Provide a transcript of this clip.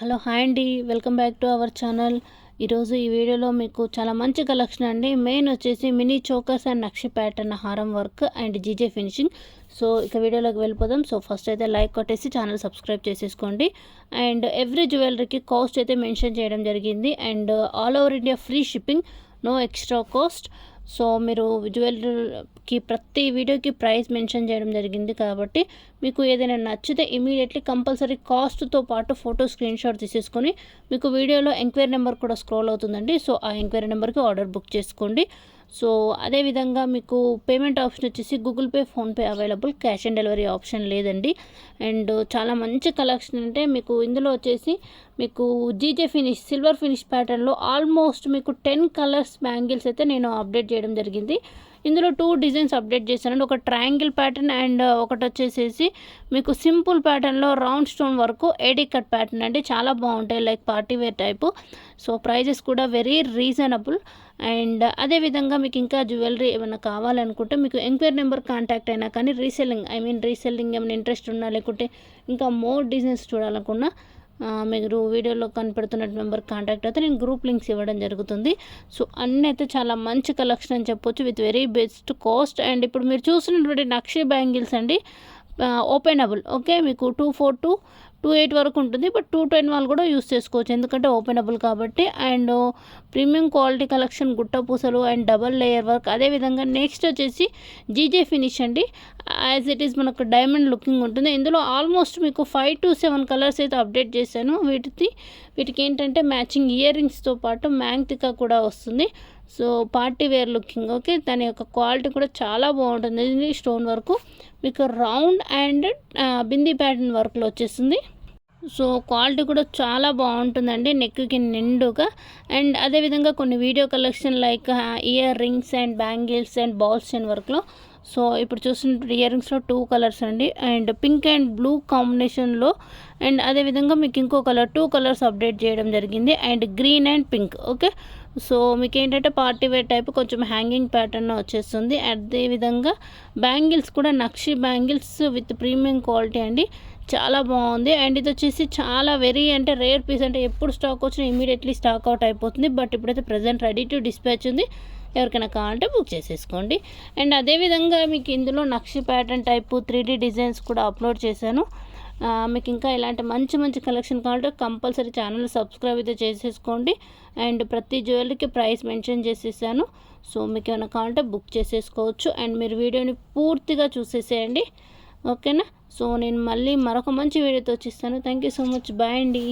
Hello hi అండి, welcome back to our channel. ఈరోజు ఈ వీడియోలో మీకు చాలా మంచి కలెక్షన్ అండి. మెయిన్ వచ్చేసి మినీ చోకర్స్ అండ్ నక్షి ప్యాటర్న్ హారం work and GJ finishing. So ఇక వీడియోలోకి వెళ్ళిపోదాం. సో ఫస్ట్ అయితే లైక్ కొట్టేసి ఛానల్ సబ్స్క్రైబ్ చేసేసుకోండి. అండ్ ఎవ్రీ జ్యువెలరీకి కాస్ట్ అయితే మెన్షన్ చేయడం జరిగింది. And all over India free shipping, no extra cost. So మీరు జ్యువెలరీకి ప్రతి వీడియోకి ప్రైస్ మెన్షన్ చేయడం జరిగింది కాబట్టి మీకు ఏదైనా నచ్చితే ఇమీడియట్లీ కంపల్సరీ కాస్ట్తో పాటు ఫోటో స్క్రీన్ షాట్ తీసేసుకొని మీకు వీడియోలో ఎంక్వైరీ నెంబర్ కూడా స్క్రోల్ అవుతుందండి. సో ఆ ఎంక్వైరీ నెంబర్కి ఆర్డర్ బుక్ చేసుకోండి. సో అదేవిధంగా మీకు పేమెంట్ ఆప్షన్ వచ్చేసి Google pay, PhonePe available, cash on delivery option లేదండి. అండ్ చాలా మంచి కలెక్షన్ అంటే మీకు ఇందులో వచ్చేసి మీకు జీజే ఫినిష్ సిల్వర్ ఫినిష్ ప్యాటర్న్లో ఆల్మోస్ట్ మీకు 10 కలర్స్ బ్యాంగిల్స్ అయితే నేను అప్డేట్ చేయడం జరిగింది. ఇందులో 2 డిజైన్స్ అప్డేట్ చేశానండి. ఒక ట్రయాంగిల్ ప్యాటర్న్ అండ్ ఒకటి వచ్చేసేసి మీకు సింపుల్ ప్యాటర్న్లో రౌండ్ స్టోన్ వరకు ఏడీ కట్ ప్యాటర్న్ అండి. చాలా బాగుంటాయి, like party wear type. So prices కూడా వెరీ రీజనబుల్. అండ్ అదేవిధంగా మీకు ఇంకా జ్యువెలరీ ఏమైనా కావాలనుకుంటే మీకు ఎంక్వైరీ నెంబర్ కాంటాక్ట్ అయినా కానీ రీసెల్లింగ్ ఏమైనా ఇంట్రెస్ట్ ఉన్నా లేకుంటే ఇంకా మోర్ డిజైన్స్ చూడాలనుకున్నా మీరు వీడియోలో కనపడుతున్న నెంబర్ కాంటాక్ట్ అయితే నేను గ్రూప్ లింక్స్ ఇవ్వడం జరుగుతుంది. సో అన్నీ అయితే చాలా మంచి కలెక్షన్ అని చెప్పొచ్చు, with very best cost. And ఇప్పుడు మీరు చూసినటువంటి నక్షి బ్యాంగిల్స్ అండి, ఓపెనబుల్. ఓకే, మీకు 242, 28 వరకు ఉంటుంది. బట్ 210 వాళ్ళు కూడా యూస్ చేసుకోవచ్చు, ఎందుకంటే ఓపెనబుల్ కాబట్టి. అండ్ ప్రీమియం క్వాలిటీ కలెక్షన్, గుట్ట పూసలు అండ్ డబల్ లేయర్ వర్క్. అదేవిధంగా నెక్స్ట్ వచ్చేసి జీజే ఫినిష్ అండి. యాజ్ ఇట్ ఈస్ మనకు డైమండ్ లుకింగ్ ఉంటుంది. ఇందులో ఆల్మోస్ట్ మీకు 5 to 7 కలర్స్ అయితే అప్డేట్ చేశాను. వీటికి ఏంటంటే మ్యాచింగ్ ఇయర్ రింగ్స్తో పాటు మ్యాంగ్తికా కూడా వస్తుంది. So party wear looking. Okay, దాని యొక్క క్వాలిటీ కూడా చాలా బాగుంటుంది. ఇది స్టోన్ వర్క్ మీకు రౌండ్ అండ్ బిందీ ప్యాటర్న్ వర్క్లో వచ్చేస్తుంది. సో క్వాలిటీ కూడా చాలా బాగుంటుందండి, నెక్కి నిండుగా. అండ్ అదేవిధంగా కొన్ని video collection like ear rings and bangles and balls and వర్క్లో. సో ఇప్పుడు చూస్తున్న ఇయర్ రింగ్స్లో 2 కలర్స్ అండి, అండ్ పింక్ అండ్ బ్లూ కాంబినేషన్లో. అండ్ అదేవిధంగా మీకు ఇంకో కలర్ 2 కలర్స్ అప్డేట్ చేయడం జరిగింది, and green and pink. Okay, so మీకు ఏంటంటే పార్టీ వేర్ టైప్ కొంచెం హ్యాంగింగ్ ప్యాటర్న్ వచ్చేస్తుంది. అదేవిధంగా బ్యాంగిల్స్ కూడా నక్షి బ్యాంగిల్స్ విత్ ప్రీమియం క్వాలిటీ అండి, చాలా బాగుంది. అండ్ ఇది వచ్చేసి చాలా వెరీ అంటే రేర్ పీస్, అంటే ఎప్పుడు స్టాక్ వచ్చినా ఇమీడియట్లీ స్టాక్ అవుట్ అయిపోతుంది. బట్ ఇప్పుడైతే ప్రజెంట్ రెడీ టు డిస్పాచ్ ఉంది, ఎవరికైనా కావాలంటే బుక్ చేసేసుకోండి. అండ్ అదేవిధంగా మీకు ఇందులో నక్షి ప్యాటర్న్ టైపు 3D డిజైన్స్ కూడా అప్లోడ్ చేశాను. మీకు ఇంకా ఇలాంటి మంచి మంచి కలెక్షన్ కావాలంటే కంపల్సరీ ఛానల్ సబ్స్క్రైబ్ అయితే చేసేసుకోండి. అండ్ ప్రతి జ్యువెలరీకి ప్రైస్ మెన్షన్ చేసేసాను. సో మీకు ఏమైనా కావాలంటే బుక్ చేసేసుకోవచ్చు. అండ్ మీరు వీడియోని పూర్తిగా చూసేసేయండి, ఓకేనా. సో నేను మళ్ళీ మరొక మంచి వీడియోతో వచ్చిస్తాను. Thank you so much, bye అండి.